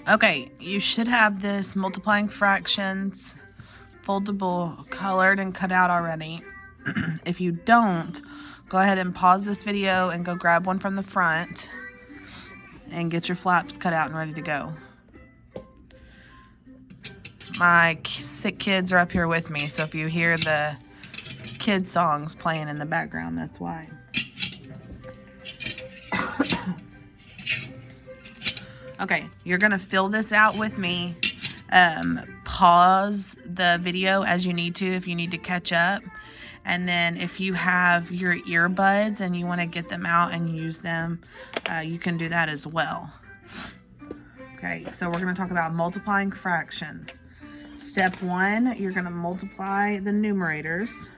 Okay, you should have this multiplying fractions foldable colored and cut out already. If you don't, go ahead and pause this video and go grab one from the front and get your flaps cut out and ready to go. My sick kids are up here with me, so if you hear the kid songs playing in the background, that's why. Okay, you're gonna fill this out with me. Pause the video as you need to if you need to catch up. And then if you have your earbuds and you want to get them out and use them, you can do that as well. Okay, so we're going to talk about multiplying fractions. Step 1, you're going to multiply the numerators.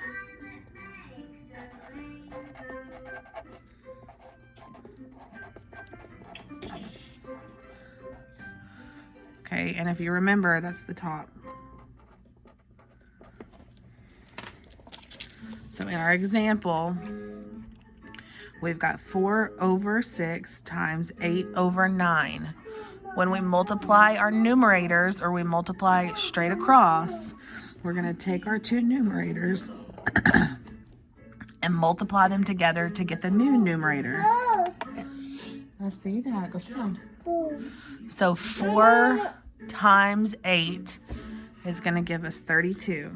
Okay, and if you remember, that's the top. So in our example, we've got 4 over 6 times 8 over 9. When we multiply our numerators, or we multiply straight across, we're going to take our two numerators and multiply them together to get the new numerator. I see that. Go sit down. So 4 times 8 is going to give us 32.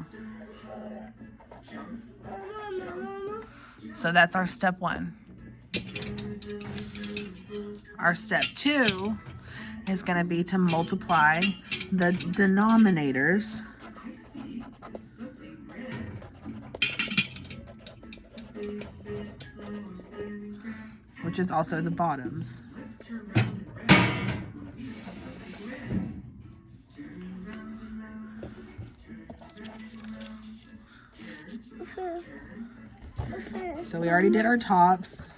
So that's our step 1. Our step 2 is going to be to multiply the denominators which is also the bottoms. So we already did our tops.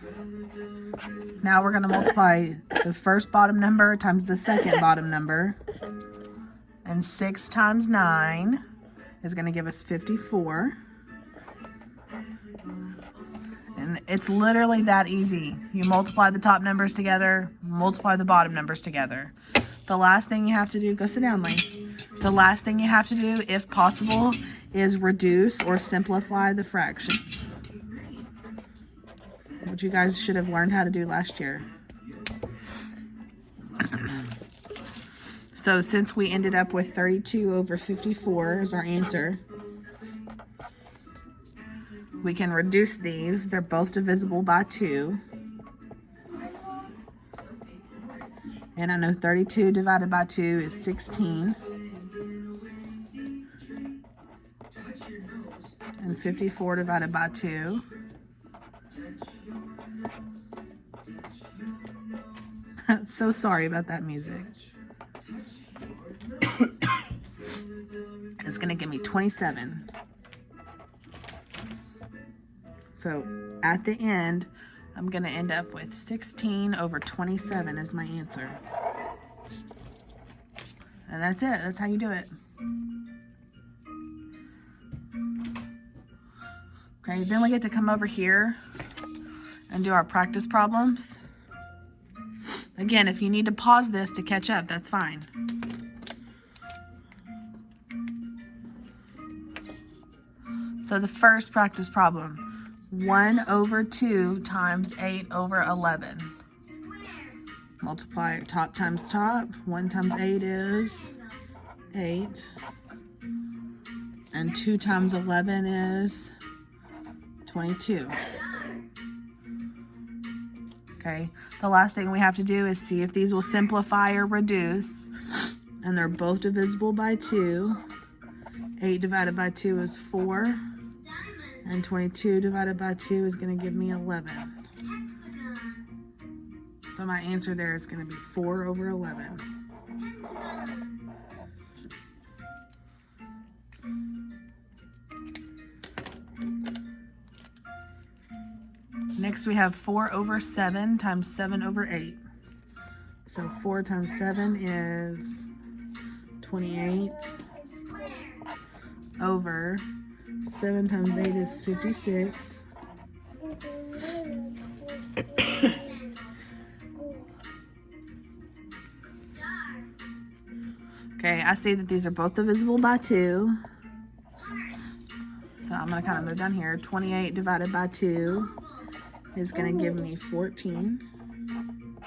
Now we're going to multiply the first bottom number times the second bottom number. And 6 times 9 is going to give us 54. And it's literally that easy. You multiply the top numbers together, multiply the bottom numbers together. The last thing you have to do, go sit down, Lane. The last thing you have to do, if possible, is reduce or simplify the fraction. Which you guys should have learned how to do last year. So since we ended up with 32 over 54 as our answer, we can reduce these. They're both divisible by 2. And I know 32 divided by 2 is 16. And 54 divided by 2. So sorry about that music. It's going to give me 27. So at the end, I'm going to end up with 16 over 27 as my answer. And that's it. That's how you do it. Okay, then we get to come over here and do our practice problems. Again, if you need to pause this to catch up, that's fine. So the first practice problem, 1 over 2 times 8 over 11. Multiply top times top. 1 times 8 is 8. And 2 times 11 is 22. Okay, the last thing we have to do is see if these will simplify or reduce. And they're both divisible by 2. 8 divided by 2 is 4. And 22 divided by 2 is going to give me 11. So my answer there is going to be 4 over 11. Next we have 4 over 7 times 7 over 8. So 4 times 7 is 28 over 7 times 8 is 56. Okay, I see that these are both divisible by 2. So I'm going to kind of move down here. 28 divided by 2 is going to give me 14.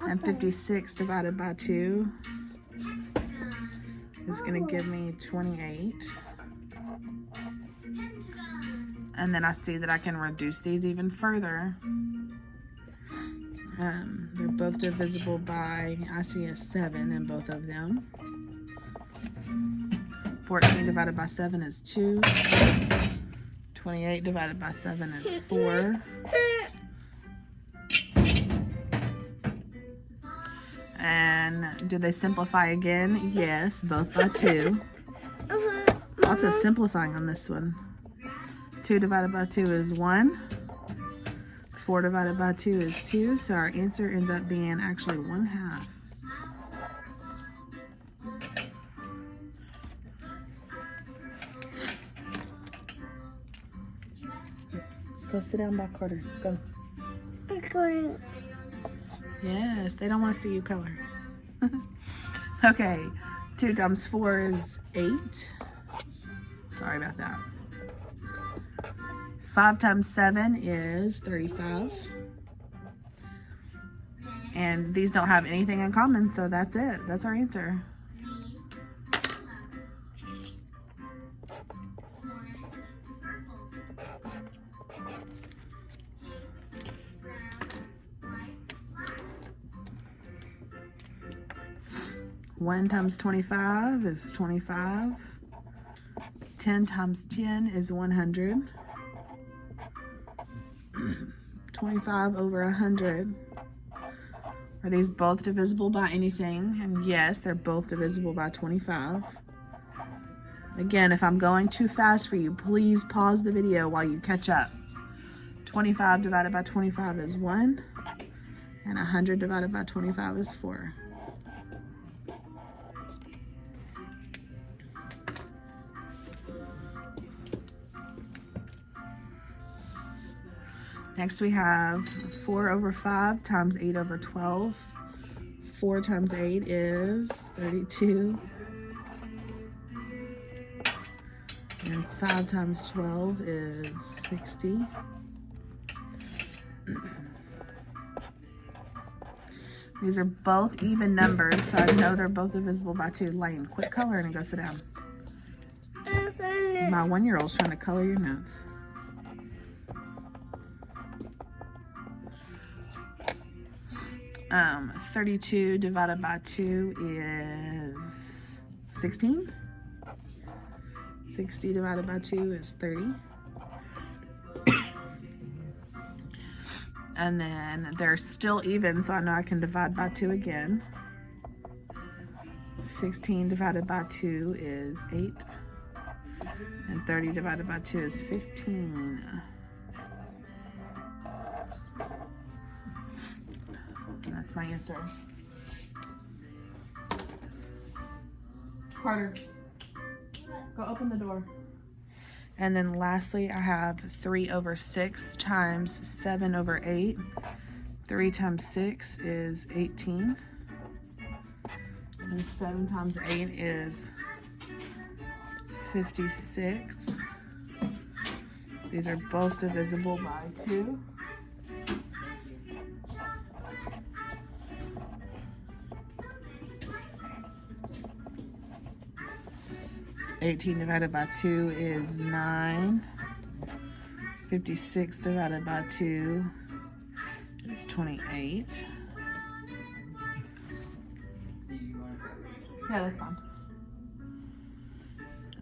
And 56 divided by 2 is going to give me 28. And then I see that I can reduce these even further. They're both divisible by, I see a 7 in both of them. 14 divided by 7 is 2. 28 divided by 7 is 4. And do they simplify again? Yes, both by 2. Lots of simplifying on this one. 2 divided by 2 is 1. 4 divided by 2 is 2. So our answer ends up being actually 1/2. Go sit down by Carter. Go. I'm going. Yes, they don't want to see you color. Okay, 2 times 4 is 8. Sorry about that. 5 times 7 is 35. And these don't have anything in common, so that's it. That's our answer. One times 25 is 25. 10 times 10 is 100. 25 over 100. Are these both divisible by anything? And yes, they're both divisible by 25. Again, if I'm going too fast for you, please pause the video while you catch up. 25 divided by 25 is 1. And 100 divided by 25 is 4. Next we have 4 over 5 times 8 over 12. 4 times 8 is 32. And 5 times 12 is 60. These are both even numbers, so I know they're both divisible by 2. Lane, quit coloring and go sit down. My 1-year-old's trying to color your notes. Um, 32 divided by 2 is 16. 60 divided by 2 is 30. And then they're still even, so I know I can divide by 2 again. 16 divided by 2 is 8. And 30 divided by 2 is 15. And that's my answer. Carter, go open the door. And then lastly, I have 3 over 6 times 7 over 8. 3 times 6 is 18. And 7 times 8 is 56. These are both divisible by 2. $18 divided by 2 is 9. 56 divided by 2 is 28. Yeah, that's fine.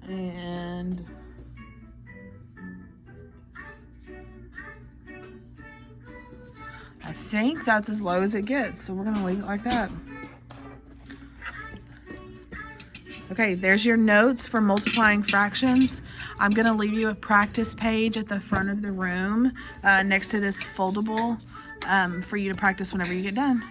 And I think that's as low as it gets, so we're gonna leave it like that. Okay, there's your notes for multiplying fractions. I'm gonna leave you a practice page at the front of the room next to this foldable for you to practice whenever you get done.